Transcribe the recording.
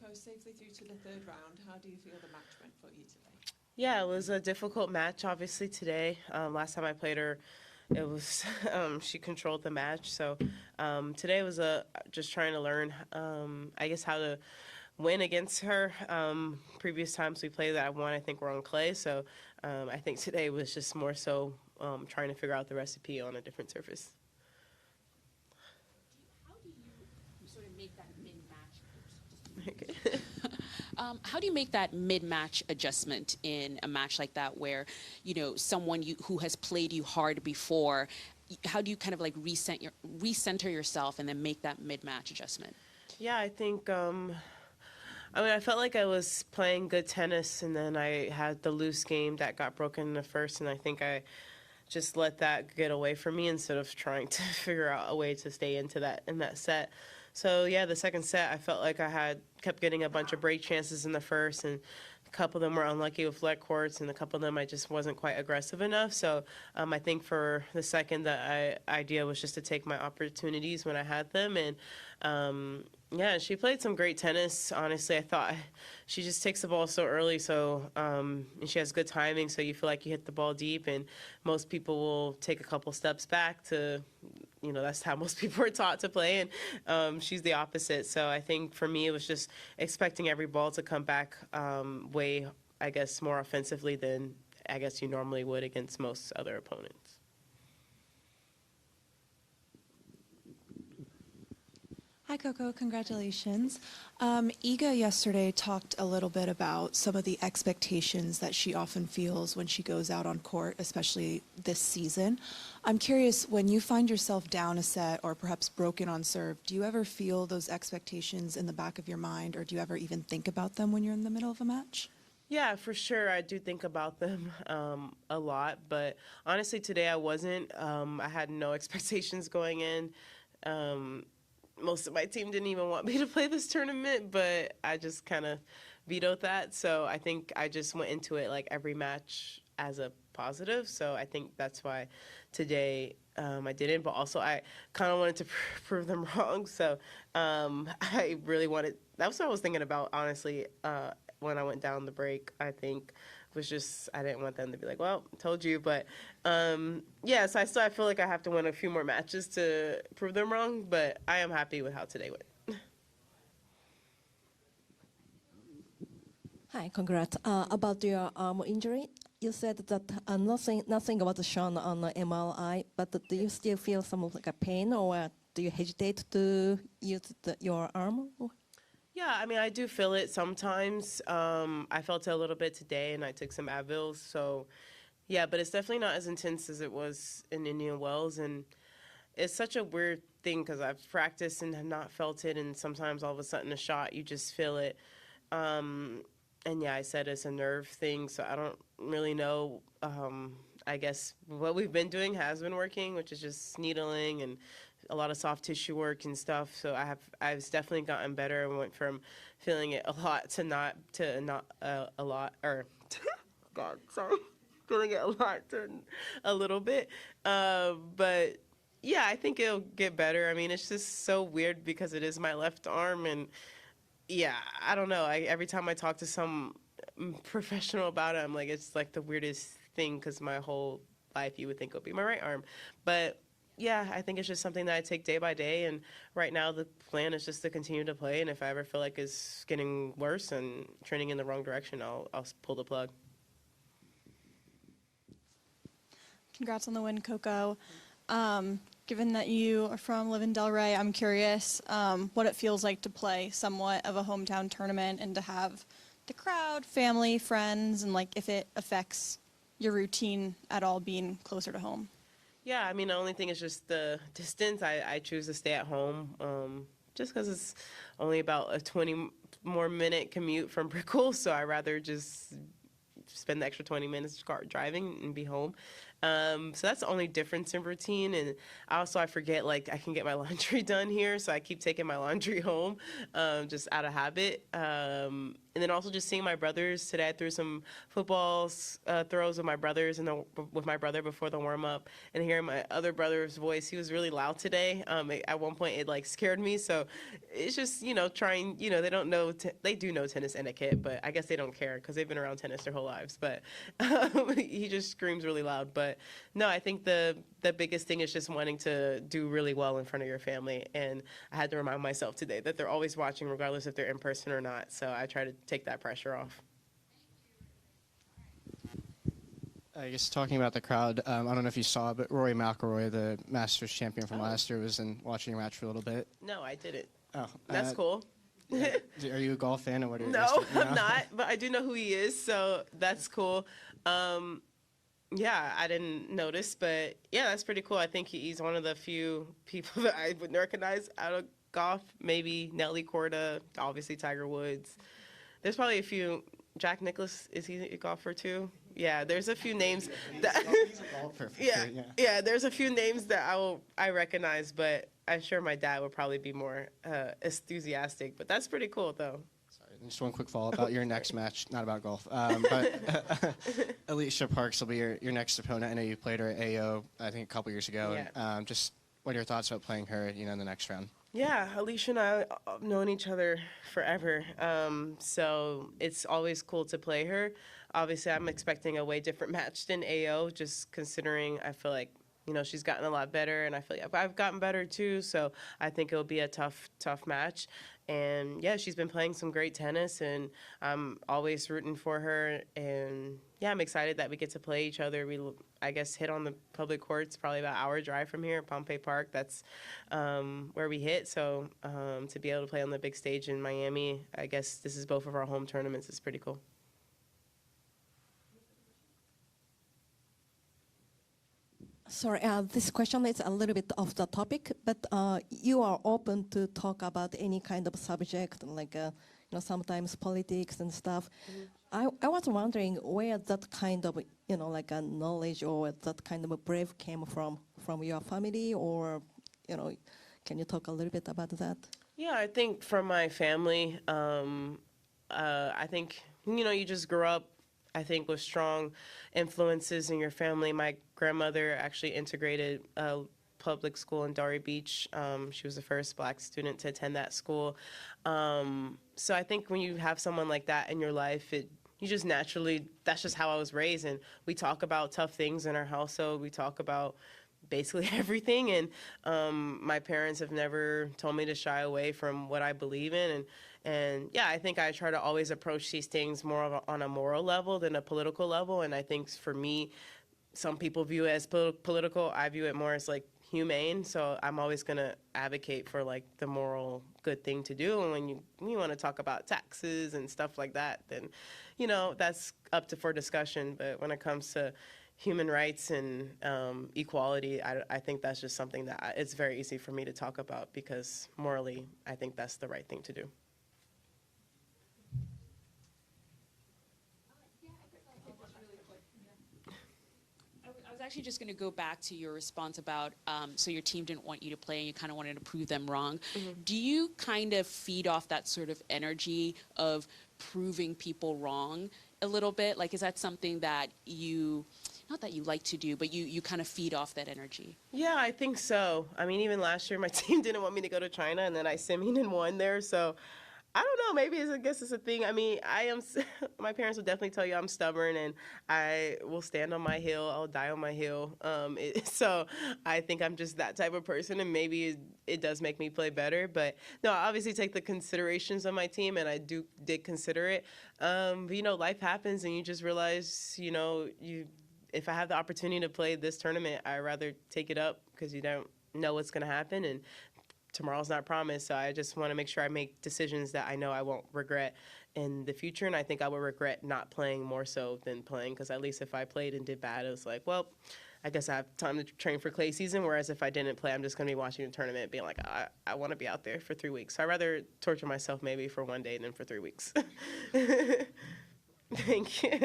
Coast safely through to the third round. How do you feel the match went for you today? Yeah, it was a difficult match, obviously, today. Last time I played her, it was she controlled the match. So today was just trying to learn, I guess, how to win against her. Previous times we played that I won, I think, were on clay. So I think today was just more so trying to figure out the recipe on a different surface. How do you sort of make that mid-match? Okay. How do you make that mid-match adjustment in a match like that where, you know, someone who has played you hard before, how do you kind of like recenter yourself and then make that mid-match adjustment? Yeah, I think, I mean, I felt like I was playing good tennis, and then I had the loose game that got broken in the first, and I think I just let that get away from me instead of trying to figure out a way to stay into that in that set. So yeah, the second set I felt like I had kept getting a bunch of break chances in the first, and a couple of them were unlucky with flat courts, and a couple of them I just wasn't quite aggressive enough. So I think for the second, the idea was just to take my opportunities when I had them, and yeah, she played some great tennis. Honestly, I thought she just takes the ball so early, so and she has good timing, so you feel like you hit the ball deep, and most people will take a couple steps back to, you know, that's how most people are taught to play, and she's the opposite. So I think for me, it was just expecting every ball to come back way, I guess, more offensively than I guess you normally would against most other opponents. Hi, Coco. Congratulations. Iga yesterday talked a little bit about some of the expectations that she often feels when she goes out on court, especially this season. I'm curious, when you find yourself down a set or perhaps broken on serve, do you ever feel those expectations in the back of your mind, or do you ever even think about them when you're in the middle of a match? Yeah, for sure. I do think about them a lot, but honestly, today I wasn't. I had no expectations going in. Most of my team didn't even want me to play this tournament, but I just kind of vetoed that. So I think I just went into it like every match as a positive. So I think that's why today I didn't. But also I kind of wanted to prove them wrong. So I really wanted. That's what I was thinking about, honestly, when I went down the break. I think was just I didn't want them to be like, well, told you. But yeah, so I feel like I have to win a few more matches to prove them wrong. But I am happy with how today went. Hi, congrats. About your arm injury, you said that nothing was shown on the MRI, but do you still feel some of like a pain, or do you hesitate to use your arm? Yeah, I mean, I do feel it sometimes. I felt it a little bit today, and I took some Advils. So, yeah, but it's definitely not as intense as it was in Indian Wells. And it's such a weird thing because I've practiced and have not felt it, and sometimes all of a sudden a shot, you just feel it. And yeah, I said it's a nerve thing, so I don't really know. I guess what we've been doing has been working, which is just needling and a lot of soft tissue work and stuff. So I've definitely gotten better and went from feeling it a lot to not a lot, or God, sorry, feeling it a lot to a little bit. But yeah, I think it'll get better. I mean, it's just so weird because it is my left arm, and yeah, I don't know. Every time I talk to some professional about it, I'm like, it's like the weirdest thing because my whole life you would think it would be my right arm. But yeah, I think it's just something that I take day by day. And right now the plan is just to continue to play. And if I ever feel like it's getting worse and trending in the wrong direction, I'll pull the plug. Congrats on the win, Coco. Given that you are from Live in Delray, I'm curious what it feels like to play somewhat of a hometown tournament and to have the crowd, family, friends, and like if it affects your routine at all being closer to home. Yeah, I mean, the only thing is just the distance. I choose to stay at home just because it's only about a 20 more minute commute from Brickell, so I'd rather just spend the extra 20 minutes driving and be home. So that's the only difference in routine. And also I forget, like, I can get my laundry done here, so I keep taking my laundry home just out of habit. And then also just seeing my brothers today. I threw some throws with my brothers with my brother before the warm up, and hearing my other brother's voice. He was really loud today. At one point, it like scared me. So it's just trying. They don't know. They do know tennis etiquette, but I guess they don't care because they've been around tennis their whole lives. But he just screams really loud. But no, I think the biggest thing is just wanting to do really well in front of your family. And I had to remind myself today that they're always watching, regardless if they're in person or not. So I try to take that pressure off. I guess talking about the crowd, I don't know if you saw, but Rory McIlroy, the Masters champion from last year, was in watching your match for a little bit. No, I didn't. Oh, That's cool. Yeah. Are you a golf fan, or what? No, I'm not, but I do know who he is, so that's cool. Yeah, I didn't notice, but yeah, that's pretty cool. I think he's one of the few people that I would recognize out of golf. Maybe Nelly Korda, obviously Tiger Woods. There's probably a few. Jack Nicklaus, is he a golfer too? Yeah, there's a few names that. He's a golfer for yeah, sure, yeah. There's a few names that I recognize, but I'm sure my dad would probably be more enthusiastic. But that's pretty cool, though. Sorry, just one quick follow-up about your next match, not about golf. But Alicia Parks will be your next opponent. I know you played her at AO, I think, a couple years ago. Yeah. And, just what are your thoughts about playing her, in the next round? Yeah, Alicia and I have known each other forever, so it's always cool to play her. Obviously, I'm expecting a way different match than AO, just considering I feel like, she's gotten a lot better, and I feel like I've gotten better too, so I think it'll be a tough match. And yeah, she's been playing some great tennis, and I'm always rooting for her. And yeah, I'm excited that we get to play each other. We, I guess, hit on the public courts, probably about an hour drive from here, Pompey Park. That's where we hit. So to be able to play on the big stage in Miami, I guess this is both of our home tournaments. It's pretty cool. Sorry, this question is a little bit off the topic, but you are open to talk about any kind of subject, like sometimes politics and stuff. I was wondering where that kind of like a knowledge or that kind of a brave came from your family, or can you talk a little bit about that? Yeah, I think from my family, I think you just grew up, I think, with strong influences in your family. My grandmother actually integrated a public school in Dory Beach. She was the first Black student to attend that school. So I think when you have someone like that in your life, you just naturally, that's just how I was raised. And we talk about tough things in our household. We talk about basically everything. And my parents have never told me to shy away from what I believe in. And yeah, I think I try to always approach these things more on a moral level than a political level. And I think for me, some people view it as political. I view it more as like humane. So I'm always going to advocate for like the moral good thing to do. And when you want to talk about taxes and stuff like that, then, that's up for discussion. But when it comes to human rights and equality, I think that's just something that it's very easy for me to talk about, because morally, I think that's the right thing to do. I was actually just going to go back to your response about, so your team didn't want you to play and you kind of wanted to prove them wrong. Mm-hmm. Do you kind of feed off that sort of energy of proving people wrong a little bit? Like, is that something that not that you like to do, but you kind of feed off that energy? Yeah, I think so. I mean, even last year, my team didn't want me to go to China, and then I semied and won there, so I don't know. Maybe I guess it's a thing. I mean, my parents will definitely tell you I'm stubborn, and I will stand on my hill. I'll die on my hill. So I think I'm just that type of person, and maybe it does make me play better. But no, I obviously take the considerations of my team, and I did consider it. But life happens, and you just realize, if I have the opportunity to play this tournament, I'd rather take it up, because you don't know what's going to happen, and tomorrow's not promised. So I just want to make sure I make decisions that I know I won't regret in the future. And I think I would regret not playing more so than playing, because at least if I played and did bad, it was like, well, I guess I have time to train for clay season. Whereas if I didn't play, I'm just going to be watching the tournament being like, I want to be out there for 3 weeks. So I'd rather torture myself maybe for one day than for 3 weeks. Thank you.